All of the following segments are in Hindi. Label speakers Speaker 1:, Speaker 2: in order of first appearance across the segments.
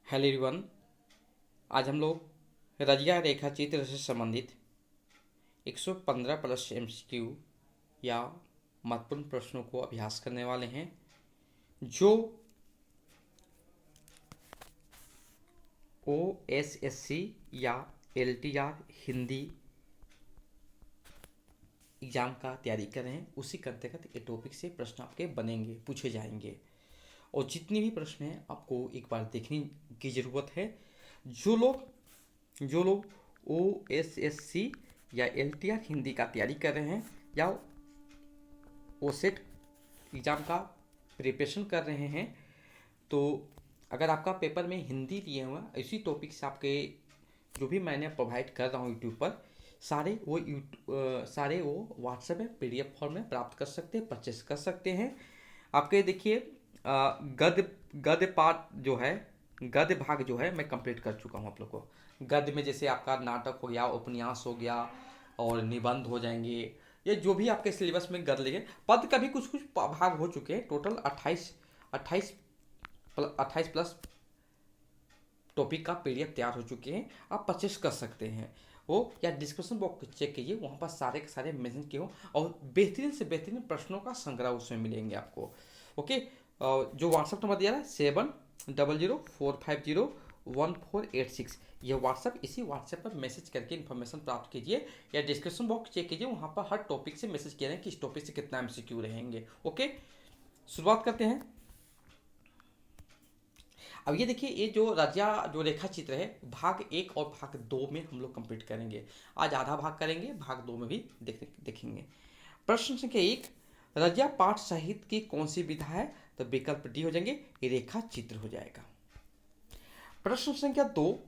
Speaker 1: Hello everyone. आज हम लोग रजिया रेखा चित्र से संबंधित 115 प्लस एमसीक्यू या महत्वपूर्ण प्रश्नों को अभ्यास करने वाले हैं, जो ओएसएससी या एलटीआर हिंदी एग्ज़ाम का तैयारी कर रहे हैं। उसी के अंतर्गत ये टॉपिक से प्रश्न आपके बनेंगे, पूछे जाएंगे। और जितने भी प्रश्न हैं आपको एक बार देखने की ज़रूरत है। जो लोग ओएसएससी या एलटीआर हिंदी का तैयारी कर रहे हैं या ओसेट एग्ज़ाम का प्रिपरेशन कर रहे हैं, तो अगर आपका पेपर में हिंदी लिए हुआ इसी टॉपिक से आपके जो भी मैंने प्रोवाइड कर रहा हूँ यूट्यूब पर, सारे वो व्हाट्सएप में पीडीएफ फॉर्म में प्राप्त कर सकते हैं, परचेस कर सकते हैं। आपके देखिए गद्य पाठ जो है, गद्य भाग जो है मैं कंप्लीट कर चुका हूँ आप लोग को। गद्य में जैसे आपका नाटक हो गया, उपन्यास हो गया और निबंध हो जाएंगे, ये जो भी आपके सिलेबस में गद्य लगे। पद का भी कुछ कुछ भाग हो चुके हैं। टोटल 28 प्लस टॉपिक का पीडीएफ तैयार हो चुके हैं, आप परचेस कर सकते हैं वो, या डिस्क्रिप्शन बॉक्स चेक कीजिए, वहाँ पर सारे के सारे मेंशन किए हो और बेहतरीन से बेहतरीन प्रश्नों का संग्रह उसमें मिलेंगे आपको। ओके, जो व्हाट्सअप नंबर दिया है 7004501486, ये व्हाट्सअप, इसी व्हाट्सएप पर मैसेज करके इन्फॉर्मेशन प्राप्त कीजिए, या डिस्क्रिप्शन बॉक्स चेक कीजिए, वहाँ पर हर टॉपिक से मैसेज किए हैं कि इस टॉपिक से कितना एमसीक्यू रहेंगे। ओके, शुरुआत करते हैं। अब ये देखिए, ये जो रजिया जो रेखा चित्र है, भाग 1 और भाग 2 में हम लोग कंप्लीट करेंगे। आज आधा भाग करेंगे, भाग 2 में भी देखेंगे। प्रश्न संख्या 1, रजिया पाठ साहित्य की कौन सी विधा है? तो विकल्प डी हो जाएंगे, ये रेखा चित्र हो जाएगा। प्रश्न संख्या 2,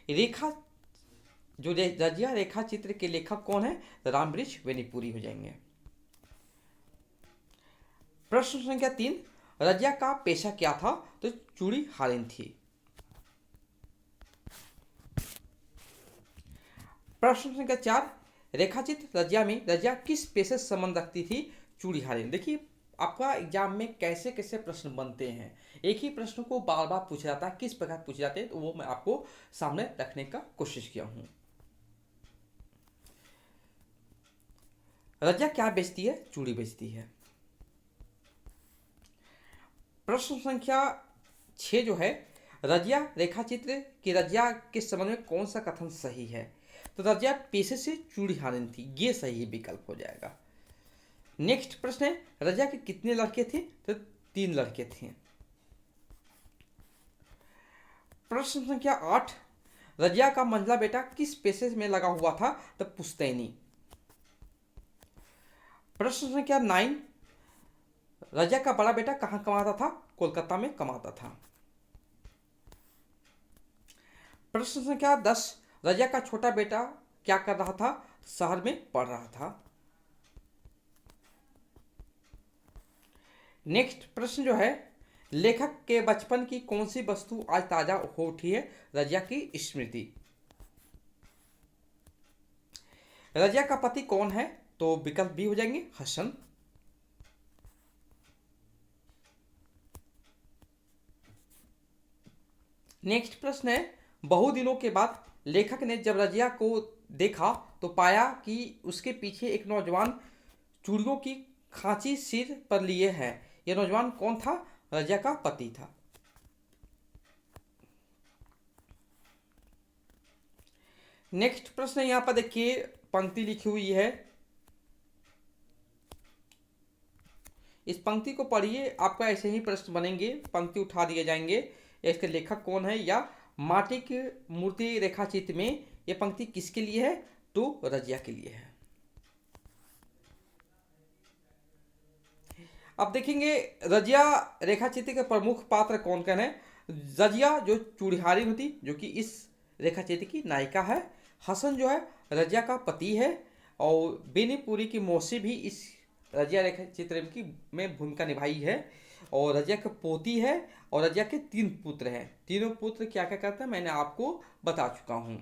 Speaker 1: रेखा जो रजिया रेखा चित्र के लेखक कौन है? रामवृक्ष वेनीपुरी हो जाएंगे। प्रश्न संख्या 3, रजिया का पेशा क्या था? तो चूड़ी हारिन थी। प्रश्न संख्या 4, रेखाचित्र रजिया में रजिया किस पेशे से संबंध रखती थी? चूड़ी हारिन। देखिए, आपका एग्जाम में कैसे कैसे प्रश्न बनते हैं, एक ही प्रश्न को बार बार पूछा जाता है, किस प्रकार पूछे जाते हैं, तो वो मैं आपको सामने रखने का कोशिश किया हूं। रजिया क्या बेचती है? चूड़ी बेचती है। प्रश्न संख्या 6 जो है, रजिया रेखाचित्र की रजिया के संबंध में कौन सा कथन सही है? तो रजिया पेशे से चूड़ी हारिन थी, ये सही विकल्प हो जाएगा। नेक्स्ट प्रश्न है, रजिया के कितने लड़के थे? तो 3 लड़के थे। प्रश्न संख्या 8, रजिया का मंझला बेटा किस पेशे में लगा हुआ था? तो पुश्तैनी। प्रश्न संख्या 9, रजिया का बड़ा बेटा कहाँ कमाता था? कोलकाता में कमाता था। प्रश्न संख्या 10, रजिया का छोटा बेटा क्या कर रहा था? शहर में पढ़ रहा था। नेक्स्ट प्रश्न जो है, लेखक के बचपन की कौन सी वस्तु आज ताजा हो उठी है? रजिया की स्मृति। रजिया का पति कौन है? तो विकल्प बी हो जाएंगे, हसन। नेक्स्ट प्रश्न है, बहु दिनों के बाद लेखक ने जब रजिया को देखा तो पाया कि उसके पीछे एक नौजवान चूड़ियों की खांची सिर पर लिए है। यह नौजवान कौन था? रजिया का पति था। नेक्स्ट प्रश्न यहां पर देखिए, पंक्ति लिखी हुई है, इस पंक्ति को पढ़िए, आपका ऐसे ही प्रश्न बनेंगे, पंक्ति उठा दिए जाएंगे। इसके लेखक कौन है, या माटी की मूर्ति रेखा चित्र में यह पंक्ति किसके लिए है? तो रजिया के लिए है। अब देखेंगे रजिया रेखा चित्र के प्रमुख पात्र कौन कौन है। रजिया जो चूड़िहारी होती, जो कि इस रेखा चित्र की नायिका है। हसन जो है रजिया का पति है, और बेनीपुरी की मौसी भी इस रजिया रेखा चित्र की में भूमिका निभाई है, और रजिया की पोती है, और रजिया के 3 पुत्र हैं। तीनों पुत्र क्या क्या करते हैं मैंने आपको बता चुका हूं।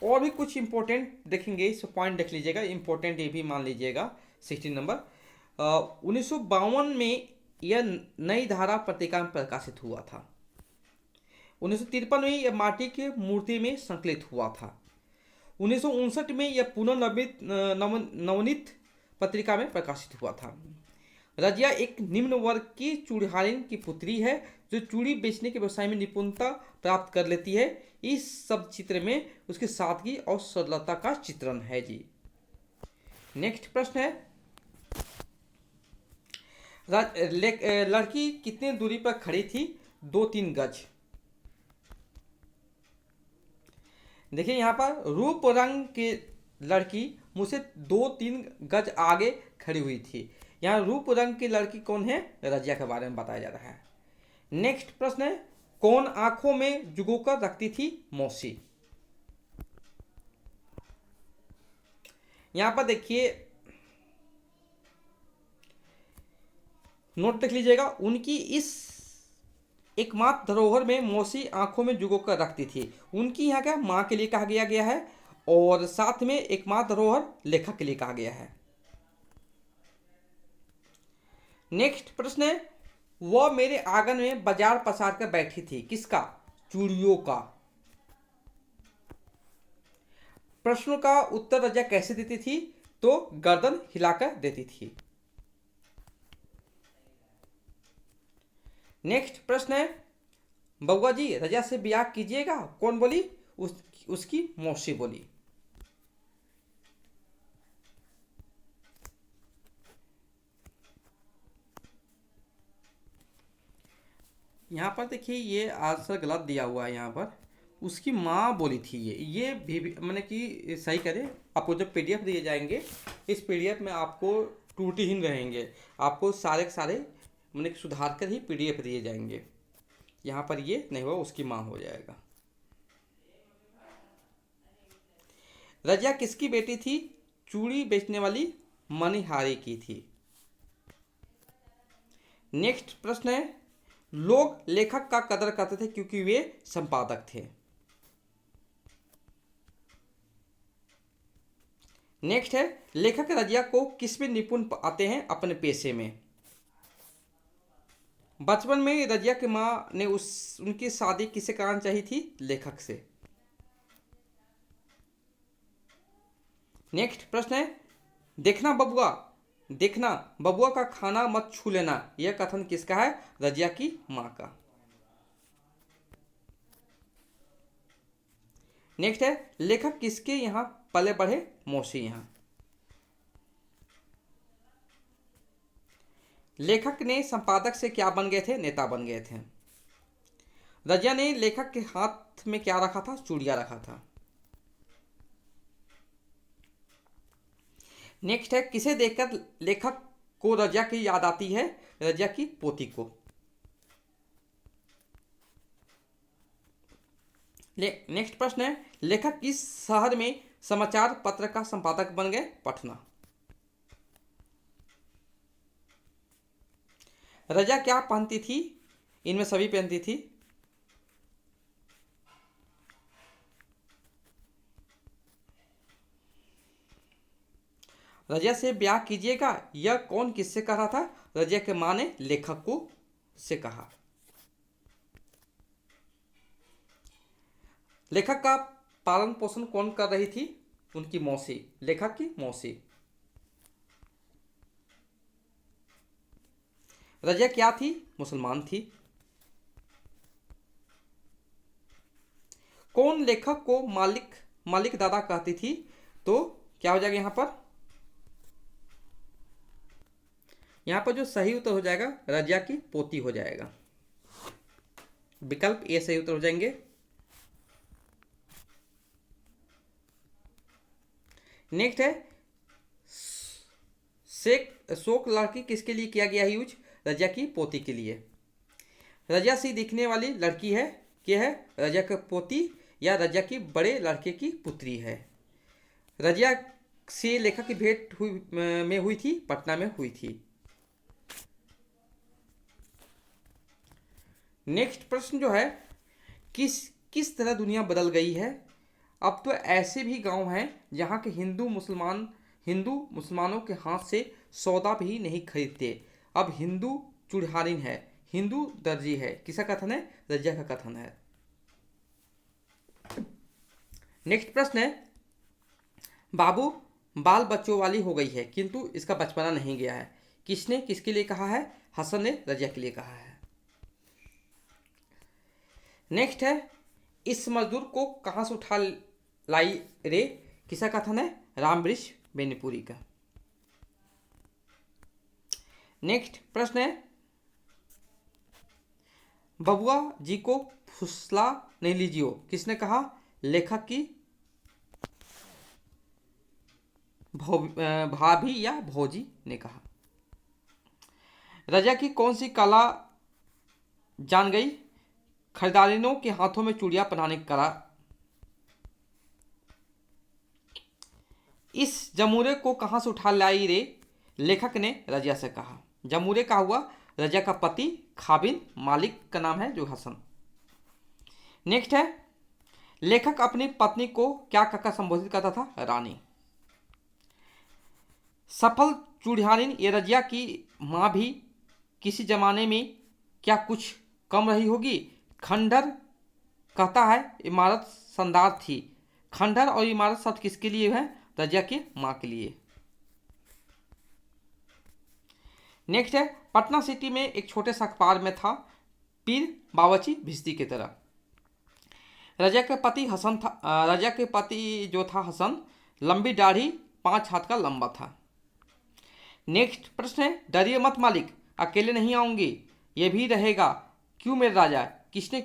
Speaker 1: और भी कुछ इंपॉर्टेंट देखेंगे, इस पॉइंट देख लीजिएगा, इंपॉर्टेंट ये भी मान लीजिएगा। 16 नंबर, 1952 में यह नई धारा पत्रिका में प्रकाशित हुआ था। 1953 में यह माटी की मूर्ति में संकलित हुआ था। 1959 में यह नवनीत पत्रिका में प्रकाशित हुआ था। रजिया एक निम्न वर्ग की चूड़िहारिन की पुत्री है जो चूड़ी बेचने के व्यवसाय में निपुणता प्राप्त कर लेती है। इस सब चित्र में उसकी सादगी और सरलता का चित्रण है जी। नेक्स्ट प्रश्न है, लड़की कितने दूरी पर खड़ी थी? 2-3 गज। देखिए यहाँ पर रूप रंग की लड़की मुझसे 2-3 गज आगे खड़ी हुई थी। यहाँ रूप रंग की लड़की कौन है? रजिया के बारे में बताया जा रहा है। नेक्स्ट प्रश्न है, कौन आंखों में जुगोकर रखती थी? मौसी। यहां पर देखिए, नोट देख लीजिएगा, उनकी इस एकमात्र धरोहर में मौसी आंखों में जुगोकर रखती थी। उनकी यहाँ क्या माँ के लिए कहा गया है और साथ में एकमात्र धरोहर लेखक के लिए कहा गया है। नेक्स्ट प्रश्न है, वह मेरे आंगन में बाजार पसार कर बैठी थी। किसका? चूड़ियों का। प्रश्नों का उत्तर रजिया कैसे देती थी? तो गर्दन हिलाकर देती थी। नेक्स्ट प्रश्न है, बउआ जी रजिया से ब्याह कीजिएगा। कौन बोली? उसकी मौसी बोली। यहाँ पर देखिए ये आंसर गलत दिया हुआ है। यहाँ पर उसकी माँ बोली थी। ये भी मैंने कि सही करें, आपको जब पीडीएफ दिए जाएंगे, इस पीडीएफ में आपको त्रुटिहीन रहेंगे। आपको सारे के सारे मैंने सुधार कर ही पीडीएफ दिए जाएंगे। यहाँ पर ये नहीं हुआ, उसकी माँ हो जाएगा। रजिया किसकी बेटी थी? चूड़ी बेचने वाली मणिहारी की थी। नेक्स्ट प्रश्न है, लोग लेखक का कदर करते थे क्योंकि वे संपादक थे। नेक्स्ट है, लेखक रजिया को किसमें निपुण पाते हैं? अपने पेशे में। बचपन में रजिया की मां ने उनकी शादी किससे कराना चाहिए थी? लेखक से। नेक्स्ट प्रश्न है, देखना बबुआ का खाना मत छू लेना। यह कथन किसका है? रजिया की मां का। नेक्स्ट है, लेखक किसके यहां पले बढ़े? मौसी यहां। लेखक ने संपादक से क्या बन गए थे? नेता बन गए थे। रजिया ने लेखक के हाथ में क्या रखा था? चूड़िया रखा था। नेक्स्ट है, किसे देखकर लेखक को रजिया की याद आती है? रजिया की पोती को। नेक्स्ट प्रश्न है, लेखक किस शहर में समाचार पत्र का संपादक बन गए? पटना। रजिया क्या पहनती थी? इनमें सभी पहनती थी। रजिया से ब्याह कीजिएगा, यह कौन किससे कह रहा था? रजिया के मां ने लेखक को से कहा। लेखक का पालन पोषण कौन कर रही थी? उनकी मौसी, लेखक की मौसी। रजिया क्या थी? मुसलमान थी। कौन लेखक को मालिक दादा कहती थी? तो क्या हो जाएगा यहां पर जो सही उत्तर हो जाएगा रजिया की पोती हो जाएगा। विकल्प ए सही उत्तर हो जाएंगे। नेक्स्ट है, शोक लड़की किसके लिए किया गया है यूज? रजिया की पोती के लिए। रजिया सी दिखने वाली लड़की है, क्या है? रजिया की पोती या रजिया की बड़े लड़के की पुत्री है। रजिया से लेखक की भेंट में हुई थी, पटना में हुई थी। नेक्स्ट प्रश्न जो है, किस तरह दुनिया बदल गई है? अब तो ऐसे भी गांव हैं जहां के हिंदू मुसलमानों के हाथ से सौदा भी नहीं खरीदते। अब हिंदू चूड़हारिन है, हिंदू दर्जी है। किसका कथन है? रजिया का कथन है। नेक्स्ट प्रश्न है, बाबू बाल बच्चों वाली हो गई है किंतु इसका बचपना नहीं गया है। किसने किसके लिए कहा है? हसन ने रजिया के लिए कहा है। नेक्स्ट है, इस मजदूर को कहां से उठा लाई रे। किसका कथन है? रामवृक्ष बेनीपुरी का। नेक्स्ट प्रश्न है, बबुआ जी को फुसला नहीं लीजियो। किसने कहा? लेखक की भाभी या भौजी ने कहा। रजिया की कौन सी कला जान गई? खरीदारियों के हाथों में चूड़ियां पहनाने की कला। इस जमूरे को कहां से उठा लाई रे। लेखक ने रजिया से कहा। जमूरे का हुआ रजिया का पति खाबिन, मालिक का नाम है जो हसन। नेक्स्ट है, लेखक अपनी पत्नी को क्या कहकर संबोधित करता था? रानी। सफल चूड़हारिन ये रजिया की माँ भी किसी जमाने में क्या कुछ कम रही होगी। खंडहर कहता है इमारत शानदार थी। खंडहर और इमारत शब्द किसके लिए है? रजिया की माँ के लिए। नेक्स्ट है, पटना सिटी में एक छोटे सा अखबार में था पीर बावर्ची भिश्ती की तरह। रजिया के पति हसन था। रजिया के पति जो था हसन, लंबी दाढ़ी 5 हाथ का लंबा था। नेक्स्ट प्रश्न है, डरिए मत मालिक, अकेले नहीं आऊंगी, ये भी रहेगा। क्यों मेरे राजा? किसने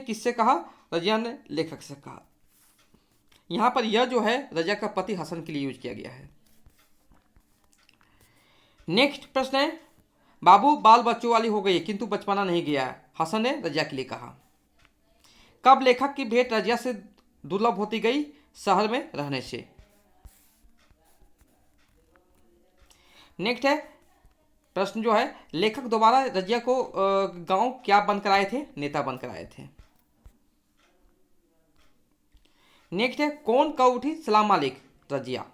Speaker 1: किससे कहा? रजिया ने लेखक से कहा। यहां पर यह जो है रजिया का पति हसन के लिए यूज किया गया है। नेक्स्ट प्रश्न है, बाबू बाल बच्चों वाली हो गई किंतु बचपना नहीं गया है। हसन ने रजिया के लिए कहा। कब लेखक की भेंट रजिया से दुर्लभ होती गई? शहर में रहने से। नेक्स्ट है प्रश्न जो है, लेखक दोबारा रजिया को गांव क्या बनकर आए थे? नेता बनकर आए थे। नेक्स्ट है, कौन कब उठी? सलाम मालिक। रजिया।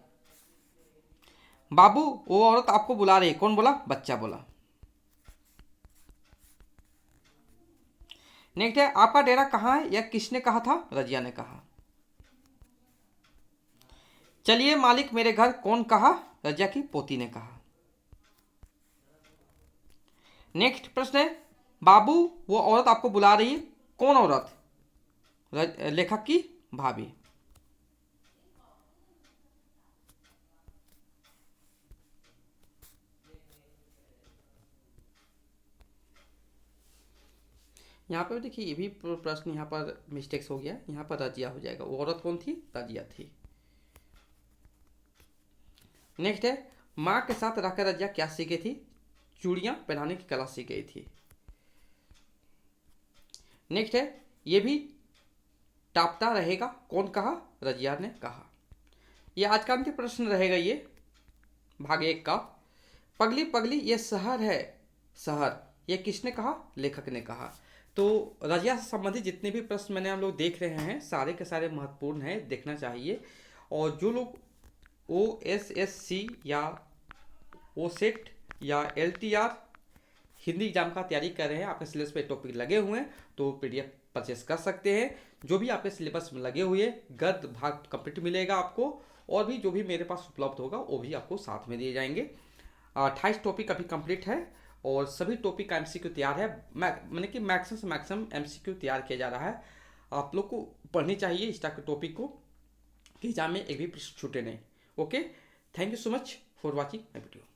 Speaker 1: बाबू वो औरत आपको बुला रही है। कौन बोला? बच्चा बोला। नेक्स्ट है, आपका डेरा कहाँ है? यह किसने कहा था? रजिया ने कहा। चलिए मालिक मेरे घर। कौन कहा? रजिया की पोती ने कहा। नेक्स्ट प्रश्न है, बाबू वो औरत आपको बुला रही है। कौन औरत? लेखक की भाभी। यहाँ पर देखिए ये भी प्रश्न यहाँ पर मिस्टेक्स हो गया। यहाँ पर रजिया हो जाएगा। वो औरत कौन थी? रजिया थी। नेक्स्ट है, माँ के साथ रहकर रजिया क्या सीख गई थी? चूड़ियां पहनाने की कला सीख गई थी। नेक्स्ट है, ये भी टापता रहेगा। कौन कहा? रजिया ने कहा। यह आज का अंतिम प्रश्न रहेगा। ये भाग 1 का। पगली पगली ये शहर है शहर, ये किसने कहा? लेखक ने कहा। तो रजिया से संबंधित जितने भी प्रश्न मैंने हम लोग देख रहे हैं सारे के सारे महत्वपूर्ण हैं, देखना चाहिए। और जो लोग OSSC या OSET या LTR हिंदी एग्जाम का तैयारी कर रहे हैं, आपके सिलेबस पे टॉपिक लगे हुए हैं, तो PDF परचेस कर सकते हैं। जो भी आपके सिलेबस में लगे हुए गद्य भाग कंप्लीट मिलेगा आपको, और भी जो भी मेरे पास उपलब्ध होगा वो भी आपको साथ में दिए जाएंगे। 28 टॉपिक अभी कंप्लीट है और सभी टॉपिक का MCQ तैयार है। मैंने कि मैक्सिमम से मैक्सिमम MCQ तैयार किया जा रहा है। आप लोग को पढ़नी चाहिए इस टाइप के टॉपिक को कि एग्जाम में एक भी प्रश्न छूटे नहीं। Okay, thank you so much for watching my video.